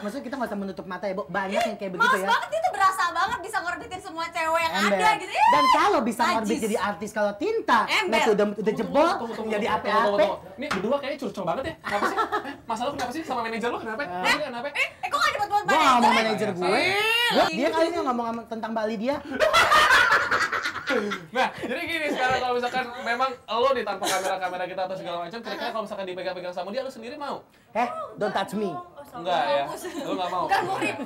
maksudnya kita nggak usah menutup mata ya, Bu. Banyak yang kayak begitu Males ya. banget, itu berasa banget bisa ngorbitin semua cewek yang ada gitu. Dan kalau bisa Najis. ngorbit jadi artis kalau tinta, Ember. nah udah jebol, jadi apa-apa. Ini berdua kayaknya curcol banget ya. Kenapa sih? Masalah lu kenapa sih sama manajer lu? Kenapa? Kenapa? Kok gak cepet-cepet Gua nggak ngomong manajer gue. Dia kali ini ngomong tentang Bali dia. Nah, jadi gini sekarang kalau misalkan memang lo nih tanpa kamera kita atau segala macam, kira-kira kalau misalkan dipegang-pegang sama dia, lo sendiri mau? Don't touch me. Enggak ya? Lo nggak mau? Bukan murid.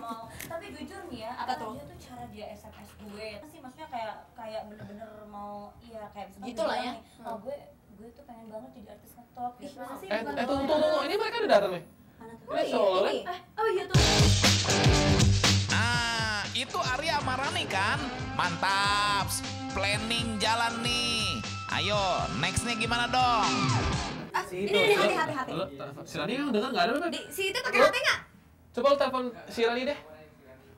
Tapi jujur nih ya, Apa tuh? dia tuh cara dia SMS gue sih, maksudnya kayak bener-bener mau, iya kayak misalnya Gitu lah ya. oh, gue tuh pengen banget jadi artis ngetop gitu. Masa sih Tunggu, ini mereka udah datang nih? Ini solo nih? oh iya tuh. Ah, itu Arya sama Rani kan? Mantap, planning jalan nih. Ayo, nextnya gimana dong? Ini hati-hati. Lo, si Rani yang denger nggak ada, Beb? Si itu pakai HP nggak? Coba lo telepon si Rani deh.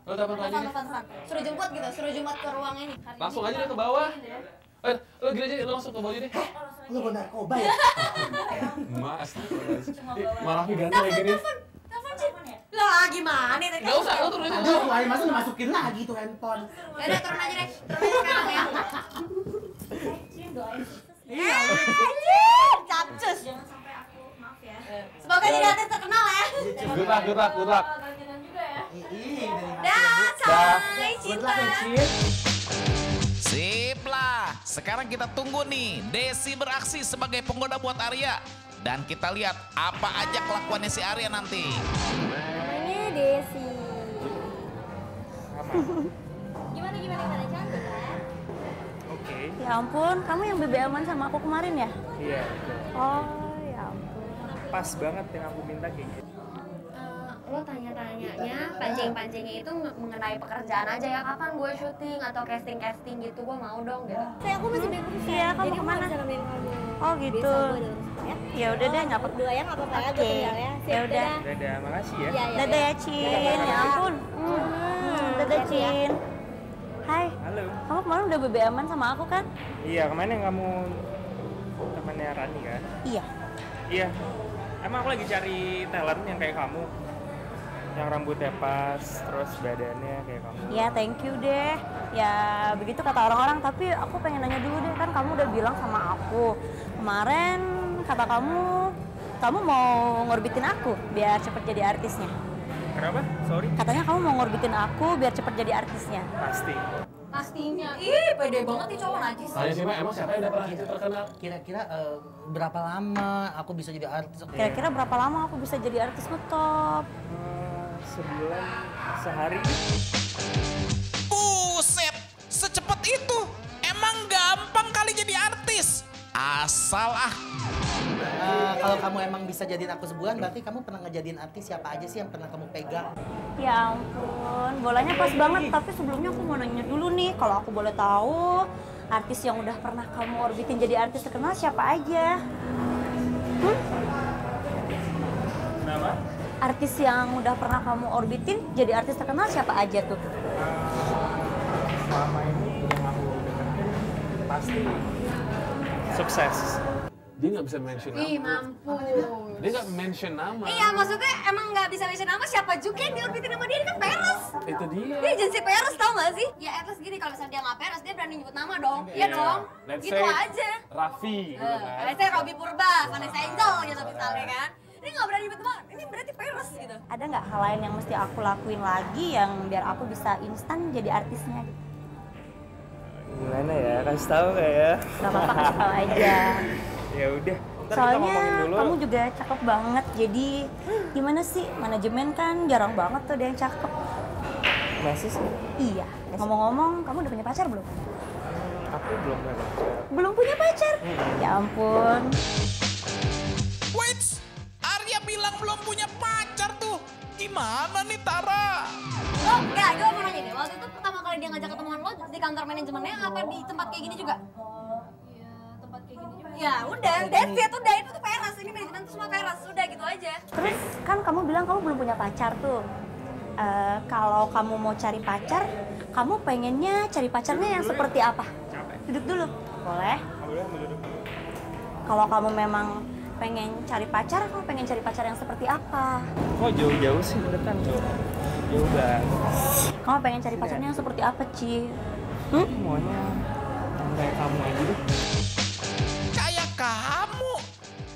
Lo telepon Rani deh. Telepon. Suruh jemput gitu, suruh jemput ke ruang ini. Langsung aja deh ke bawah. Lo gini aja, lo langsung ke bawah aja deh. Lu mau narkoba ya? Mas, malah ganteng kayak gini. Telepon ya? Lah gimana tadi? Nggak usah, lo turun aja. Aduh, ayo masa lu masukin lagi tuh handphone. Yaudah turun aja deh, turun aja sekarang ya. Cin doain sukses ya. Iya, anjir, capcus. Jangan sampai aku, maaf ya. Semoga jadi artis terkenal ya. Good luck. Gantian juga ya. Dah, say cinta. Sip lah. Sekarang kita tunggu nih Desi beraksi sebagai penggoda buat Arya. Dan kita lihat apa aja kelakuannya si Arya nanti. Namanya Desi. Gimana cantik kan? Oke. Ya ampun, kamu yang BBM-an sama aku kemarin ya? Iya, betul. Oh, ya ampun. Pas banget yang aku minta kayak gitu. Lo tanya-tanyanya, pancing-pancingnya itu mengenai pekerjaan aja ya, kapan gue syuting atau casting gitu, gue mau dong gitu. Kayak aku masih bingung sih. Iya, kamu Jadi kemana? bisa nemenin kamu. Oh gitu. Bisa gue udah urusan ya. Ya udah deh, nggak apa-apa. Berdua ya, nggak apa-apa ya, gue Oke. tinggal ya. Ya udah. Dadah, makasih ya. Iya. Dadah ya, Cin. Ya ampun. Dadah, Cin. Hai, Halo. kamu kemarin udah BBM-an sama aku kan? Iya, kemarin yang kamu temannya Rani kan? Iya. Iya. Emang aku lagi cari talent yang kayak kamu. Yang rambutnya pas, terus badannya kayak kamu. Ya, thank you deh. Ya, begitu kata orang-orang, tapi aku pengen nanya dulu deh, kan kamu udah bilang sama aku. Kemarin kata kamu mau ngorbitin aku biar cepet jadi artisnya. Kenapa? Sorry. Katanya kamu mau ngorbitin aku biar cepet jadi artisnya. Pasti. Pastinya. Ih, pede banget nih cowok najis. Tanya sih, Mbak, emang siapa yang udah pernah terkenal? Kira-kira berapa lama aku bisa jadi artis? Kira-kira berapa lama aku bisa jadi artis ngetop? Sebulan, sehari. Buset, secepat itu. Emang gampang kali jadi artis. Asal Kalau kamu emang bisa jadiin aku sebulan, berarti kamu pernah ngejadiin artis siapa aja sih yang pernah kamu pegang? Ya ampun, bolanya pas banget. Tapi sebelumnya aku mau nanya dulu nih, kalau aku boleh tahu, artis yang udah pernah kamu orbitin jadi artis terkenal siapa aja? Kenapa? Artis yang udah pernah kamu orbitin jadi artis terkenal siapa aja tuh? Selama ini yang aku deketin pasti sukses. Dia nggak bisa mention nama. Ih, mampu. Dia nggak mention nama. Iya, maksudnya emang nggak bisa mention nama, siapa juga yang diorbitin sama dia, kan peres. Itu dia. Dia agensi peres, tau gak sih? Ya at least gini, kalau misalnya dia nggak peres, dia berani nyebut nama dong. Iya dong, Let's gitu say aja. Raffi, gitu kan. Let's say Robby Purba, Vanessa Angel gitu misalnya kan. Ini nggak berani nyebut nama, ini berarti peres gitu. Ada nggak hal lain yang mesti aku lakuin lagi yang biar aku bisa instan jadi artisnya gitu? Gimana ya? Kasih tahu nggak ya? Gak apa-apa, kasih tahu aja. Ya udah. Ntar kita Soalnya ngomongin dulu. kamu juga cakep banget, jadi gimana sih, manajemen kan jarang banget tuh ada yang cakep. Masih sih? Iya, ngomong-ngomong kamu udah punya pacar belum? Aku belum punya pacar. Belum punya pacar? Ya ampun. wait, Arya bilang belum punya pacar tuh. Gimana nih Tara? Oh, enggak, gue mau nanya deh. Waktu itu pertama kali dia ngajak ketemuan lo di kantor manajemennya apa di tempat kayak gini juga? Iya, tempat kayak gini juga. Ya udah, that's it, udah itu tuh peres. Ini manajemen tuh semua peres, udah gitu aja. Terus kan kamu bilang kamu belum punya pacar tuh. Kalau kamu mau cari pacar, kamu pengennya cari pacarnya yang seperti apa? Capek. Duduk dulu, boleh? Boleh, ambil duduk. Kalau kamu memang pengen cari pacar, kamu pengen cari pacar yang seperti apa? Kok jauh-jauh sih deketan tuh? Jauh banget. Kamu pengen cari pacarnya yang seperti apa, Ci? Maunya yang kayak kamu aja deh. Kayak kamu.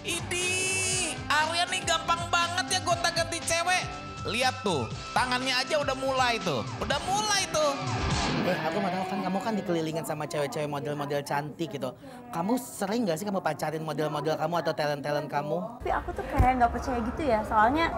Idih, Arya nih gampang banget ya gonta-ganti cewek. Lihat tuh, tangannya aja udah mulai tuh. Udah mulai tuh. Aku mau tahu kan kamu kan dikelilingin sama cewek-cewek model-model cantik gitu. Kamu sering gak sih kamu pacarin model-model kamu atau talent-talent kamu? Tapi aku tuh kayak nggak percaya gitu ya, soalnya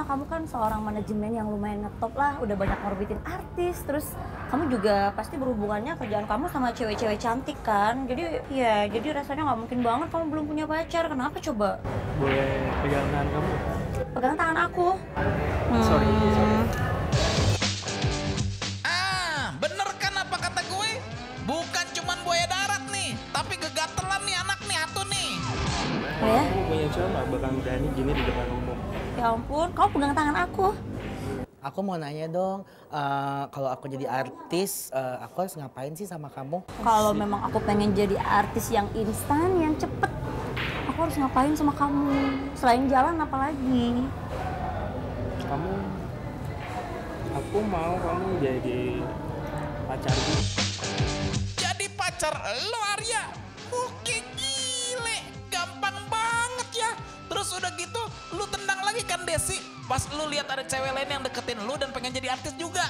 kamu kan seorang manajemen yang lumayan ngetop lah, udah banyak ngorbitin artis, terus kamu juga pasti berhubungannya kerjaan kamu sama cewek-cewek cantik kan, jadi rasanya nggak mungkin banget kamu belum punya pacar. Kenapa coba? Boleh pegang tangan kamu? Pegang tangan aku. Sorry. Bener kan apa kata gue? Bukan cuman buaya darat nih, tapi gegatelan nih anak nih, atuh nih. Oh ya? Aku punya cewek nggak bakal berani gini di depan umum. Ya ampun, kamu pegang tangan aku. Aku mau nanya dong, kalau aku jadi artis, aku harus ngapain sih sama kamu? Kalau memang aku pengen jadi artis yang instan, yang cepet, aku harus ngapain sama kamu? Selain jalan apa lagi? Aku mau kamu jadi pacarku. Jadi pacar lo Arya? Oke gile, gampang banget ya. Terus udah gitu, lu tendang lagi kan Desi? Pas lu lihat ada cewek lain yang deketin lu dan pengen jadi artis juga.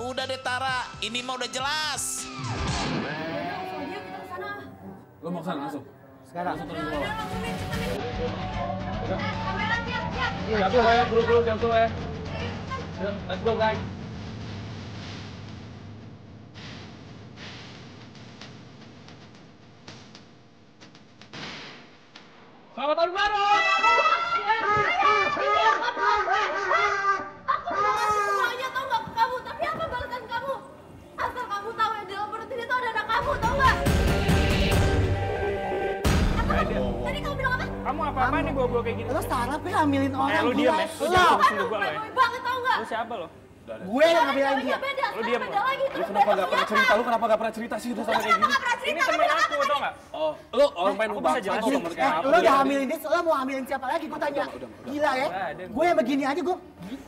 Udah deh Tara, ini mah udah jelas. Lo mau kesana langsung? Sekarang. Langsung turun ke bawah. Jangan tuh ya, dulu jangan tuh ya. Let's go guys. Selamat tahun baru! Semuanya tau gak ke kamu, tapi apa balasan kamu? Asal kamu tahu yang dalam perut ini tuh ada anak kamu, tau gak? Tadi kamu bilang apa? Kamu apa-apa nih bawa-bawa kayak gini? Lo sarap ya hamilin orang Lu diem ya? Lu jangan langsung ke gua lo ya? Banget tau gak? Lu siapa lo? Gue yang ngambilin dia. Beda, Lu diem beda lo. lagi. Lu kenapa gak pernah cerita? Lu kenapa gak pernah cerita sih udah sampai kayak gini? Ini temen aku tau gak? Oh, lu orang main Aku ubah bisa jelasin. nomor kayak apa? Lo udah hamilin dia, lo mau hamilin siapa lagi? Gue tanya. Gila ya? Gue yang begini aja gue.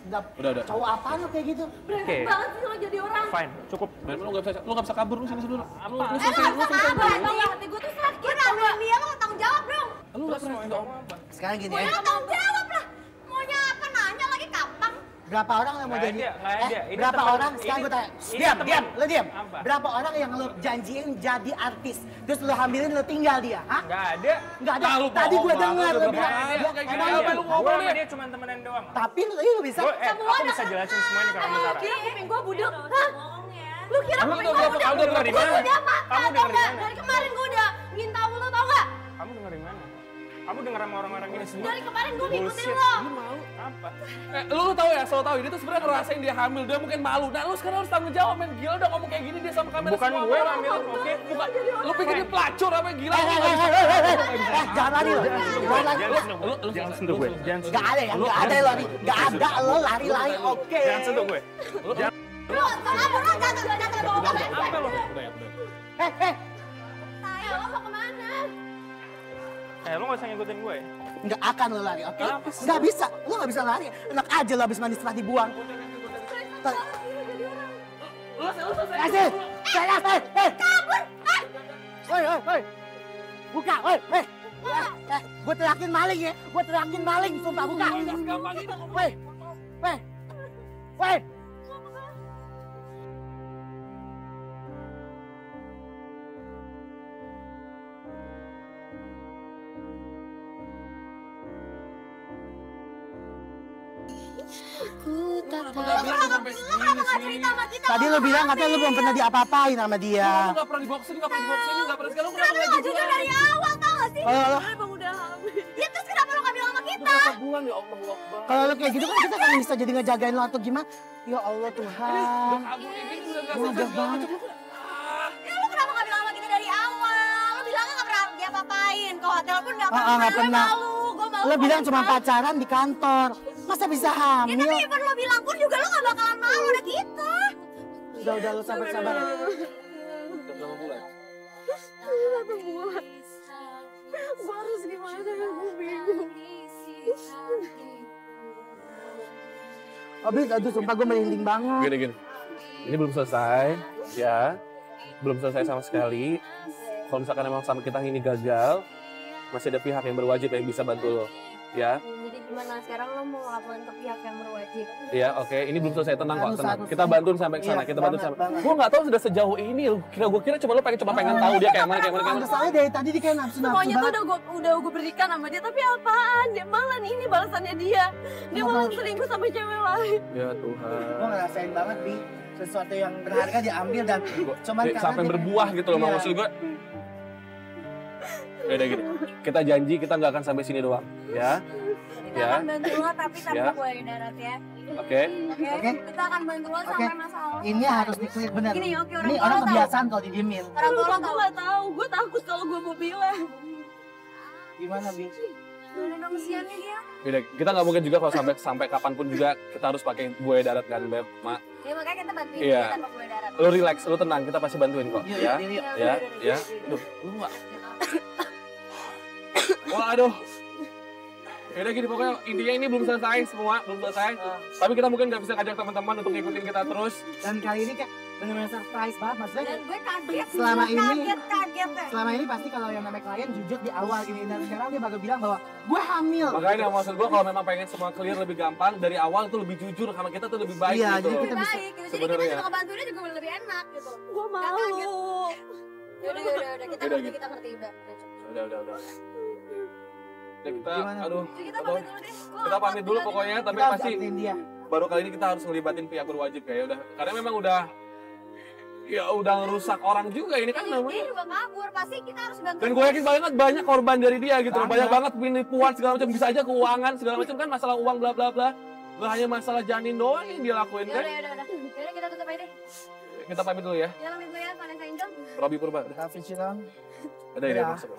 Udah. Cowok apaan lo kayak gitu? Oke, Banget sih lo jadi orang. fine, cukup. Men, lu gak bisa kabur, lu sini dulu. Lu Lo selesai, lu gak selesai apa dulu. tau gak? Hati gue tuh sakit, tau gak? Dia lo tanggung jawab dong. Lu gak pernah ngomong apa? Sekarang gini Maunya ya. lo tanggung jawab lah. Maunya apa nanya lagi kapan? Berapa orang yang mau Nggak jadi? ada, nggak ada. Ini Berapa temen- orang? Sekarang ini- gue tanya. ini Diam, temen. diam, lo diam. Apa? Berapa orang yang lo janjiin jadi artis? Terus lo hamilin, lo tinggal dia? Hah? Nggak ada. Nggak ada. Nah, lu Tadi bohong gue banget, dengar lu lo berapa bilang. kali dia- dia kayak emang gini? lo- Lu Gue ngomong sama deh. dia cuma temenan doang. Tapi lo bisa. Aku bisa jelasin semuanya ke kamu, Tara. Kira kuping gue budek? Hah? Lu kira Kamu kuping tuh gue berapa budek? kali denger di mana? Gue udah makan, Kamu tau denger di gak? mana? Dari kemarin gue udah minta lo, tau gak? Kamu denger di mana? Kamu denger sama orang-orang ini semua? Dari kemarin gue ngikutin Bullshit. lo. Apa? Lu tahu ya, selalu tahu dia tuh sebenarnya ngerasain dia hamil, dia mungkin malu. Nah, lu sekarang harus tanggung jawab, men. Gila udah ngomong kayak gini dia sama kamera Bukan semua gue orang. hamil, oke? Bukan. Lu pikir dia pelacur apa gila? Jangan lari lo. Jangan lari. Jangan sentuh gue. Jangan sentuh. Gak ada ya, gak ada lari. Gak ada lo lari-lari, oke. Jangan sentuh gue. Lo kenapa lo jatuh bawa gue? Apa lo? Lo mau kemana? Lo nggak usah ngikutin gue. Nggak akan lo lari, oke? Nggak bisa, lo nggak bisa lari. Enak aja lo habis mandi setelah dibuang. Kasih, saya, Kabur! Woi. Buka, woi. Gue teriakin maling ya, gue teriakin maling, sumpah buka. Woi. Tadi lo bilang katanya lo belum pernah diapa-apain sama dia. Lu nggak pernah dibawa kesini, nggak pernah dibawa kesini, nggak pernah segala. Lu Kenapa kenapa lo nggak jujur dari awal, tau gak sih? Kalau Ya terus kenapa lo nggak bilang sama kita? buang ya Allah Akbar. kalau lo kayak gitu kan kita kan bisa jadi ngejagain lo atau gimana? Ya Allah Tuhan. Kabur kayak gini udah nggak Mudah banget. Ya lo kenapa nggak bilang sama kita dari awal? Lo bilangnya nggak pernah diapa-apain. Ke hotel pun nggak pernah. Nggak Gue pernah. malu, gue malu. Lo bilang sama cuma kita. pacaran di kantor. Masa bisa Ya hamil? tapi even lo bilang pun juga lo gak bakalan malu ada kita. Udah lo sabar-sabar. Udah berapa bulan? Gue harus gimana Abis, aduh sumpah gue merinding banget. Gini. Ini belum selesai, ya. Belum selesai sama sekali. Kalau misalkan emang sama kita ini gagal, masih ada pihak yang berwajib yang bisa bantu lo, ya. Jadi gimana sekarang lo mau laporan ke pihak yang berwajib? Iya, oke. Ini belum selesai, tenang kok, tenang. Harus. Kita bantuin sampai ke sana, Iya, kita bantuin banget, sampai. banget. Gue nggak tahu sudah sejauh ini. Gue kira cuma lo pengen tahu dia kayak mana. Pantes aja dari tadi dia kayak nafsu Semuanya tuh banget. udah gue berikan sama dia, tapi apaan? Dia malah ini balasannya dia. Dia malah selingkuh sama cewek lain. Ya Tuhan. Gue ngerasain banget, Bi. Sesuatu yang berharga diambil dan cuman karena Sampai dia- berbuah gitu loh, Iya. maksud gue. Udah gini, kita janji kita nggak akan sampai sini doang, ya. Kita Ya. akan bantu lo tapi tanpa Ya. buaya darat ya. Oke. Oke. Kita akan bantu lo sampai masalah lo Ini selesai. harus di-clear bener. Gini, oke, orang Ini tua orang tahu. kebiasaan kalau didiemin. Orang tua lo Gue tahu. gak tahu, gue takut kalau gue mau bilang. Gimana, Bi? Udah dong kesiannya dia. Udah, kita nggak mungkin juga kalau sampai kapanpun juga kita harus pakai buaya darat kan, Beb, Mak. Ya makanya kita bantuin Iya. dia tanpa buaya darat. Lu relax, lu tenang, kita pasti bantuin kok, Yuk, ya. yuk, yuk. Ya. Duh, lu nggak. Wah, aduh. Yaudah gini, pokoknya intinya ini belum selesai semua, belum selesai. Tapi kita mungkin nggak bisa ngajak teman-teman untuk ngikutin kita terus. Dan kali ini kayak bener-bener surprise banget. Maksudnya Dan gue kaget. Selama ini- kaget deh. selama ini pasti kalau yang namanya klien jujur di awal gini. Dan sekarang dia baru bilang bahwa gue hamil. Makanya maksud gua kalau memang pengen semua clear lebih gampang, dari awal tuh lebih jujur sama kita tuh lebih baik Iya, gitu. jadi kita bisa- Baik gitu. Jadi kita Sebenarnya. juga ngebantuinnya juga lebih enak gitu. Gue Nggak kaget. malu. Yaudah. Kita Yaudah, ngerti, gitu. kita ngerti. Udah. Udah. Ya kita, Gimana? aduh, Jadi kita aduh. pamit dulu deh. Kita pamit dulu pokoknya, tapi Kita harus pasti dapetin dia. baru kali ini kita harus ngelibatin pihak berwajib kayak udah. Karena memang udah ngerusak orang juga ini kan Dia namanya. juga kabur, pasti kita harus bantu. Dan gue yakin banyak korban dari dia gitu loh. Banyak Banyak. banget penipuan segala macam, bisa aja keuangan segala macam kan, masalah uang bla bla bla. Gak hanya masalah janin doang yang dia lakuin kan. Yaudah. Yaudah kita tutup aja deh. Kita pamit dulu ya. Jalan dulu ya, Vanessa Angel. Robi Purba. Hafiz Syirang. Udah ini Udah. masuk.